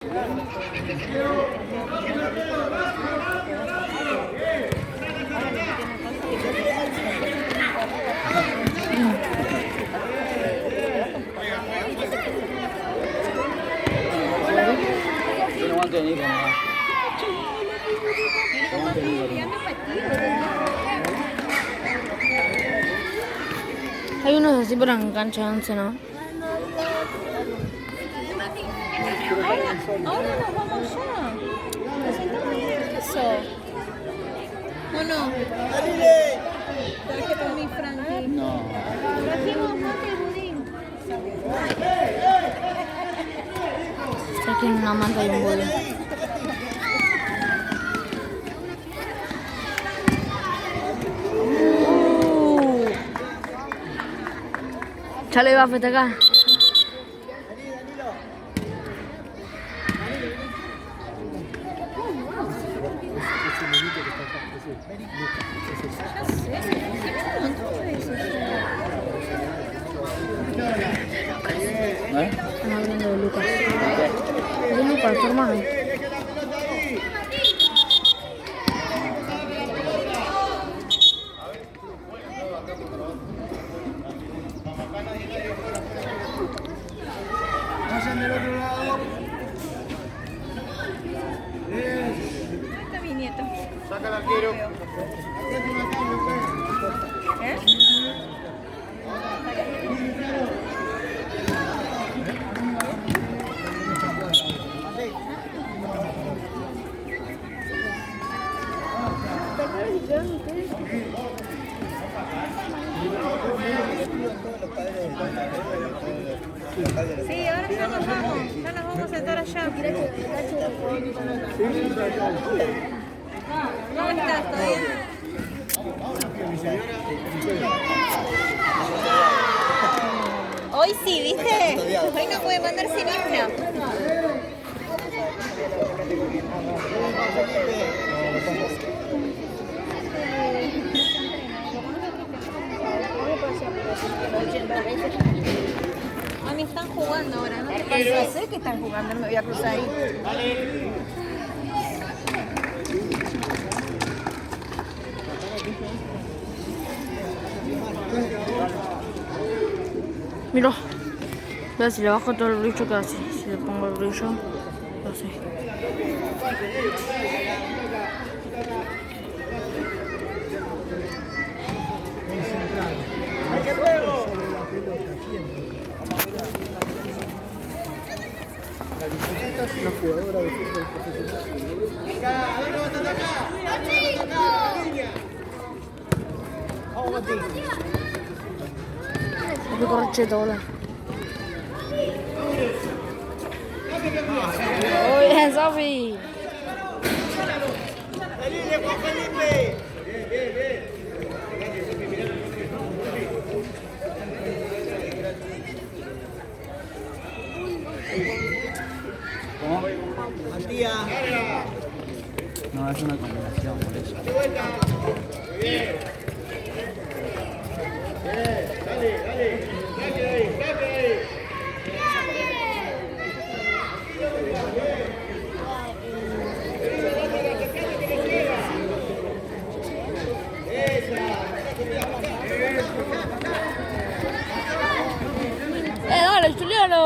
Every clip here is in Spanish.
Hay unos así para en cancha 11, ¿no? Ahora nos vamos ya. Nos sentamos en eso. ¿O no? Traje para mí, Frankie. No. Trajimos mate y budín. Está aquí en una manta y un bolo. Ya le iba a festejar. ¿Eh? Están hablando de Lucas. De Lucas, tu hermano. Está mi nieto. Saca el arquero. ¿Eh? Sí, ahora ya nos vamos. Ya nos vamos a sentar allá. ¿Cómo estás? ¿Todo bien? Hoy sí, ¿viste? Hoy no puede mandar sin himno. Mami, están jugando ahora, ¿no? Yo sé que están jugando, no me voy a cruzar ahí. Mira. Vea si le bajo todo el brillo que hace. Si le pongo el brillo, lo sé. Una jugadora de fútbol Hay que correr cheto, boludo. ¡Oh, bien, Sofi! ¿Cómo? Matías. No, es una combinación, por eso. ¡Dale, Juliano!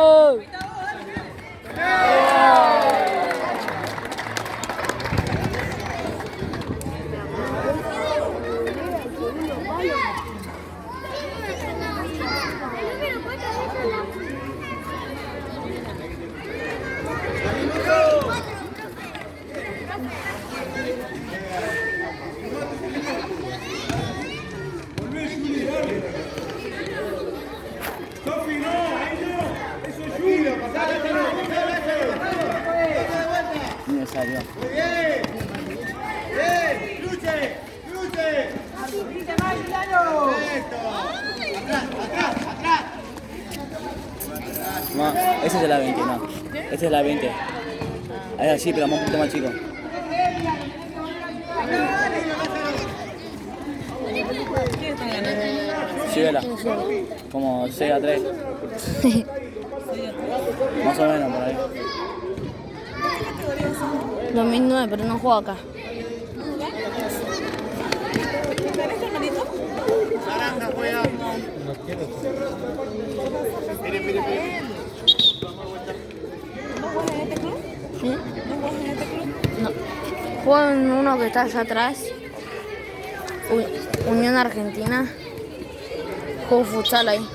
Sofi, no, ahí no. Eso es Julio, pasátelo. Ni salió. Muy bien. Bien, luche, luche. Perfecto. Atrás, atrás. No, ese es de la 20, no. Ese es la 20. Es así, pero un poquito más chico. Síguela. Como 6-3. Más o menos por ahí. 2009, pero no juega acá. ¿Tenés tu hermanito? Saranda juega. ¿No juegas en este club? ¿Sí? ¿No juegas en este club? No. Juego en uno que está allá atrás. Unión Argentina. Juego futsal ahí.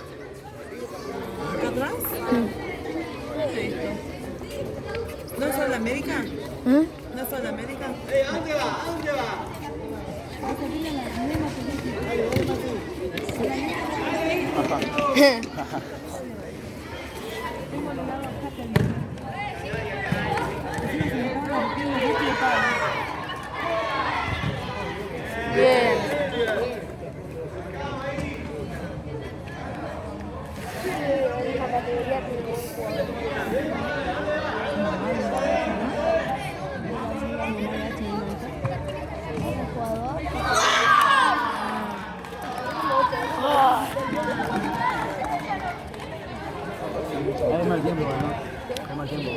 ¿Acá atrás? ¿No es de América? ¿Mm? ¿No es de América? ¿A dónde va? ¿A dónde va? Bien. Hay mal tiempo, ¿no? Hay mal tiempo.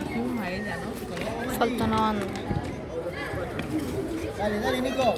Fuimos a ella, ¿no? Falta una banda. Dale, dale, Nico.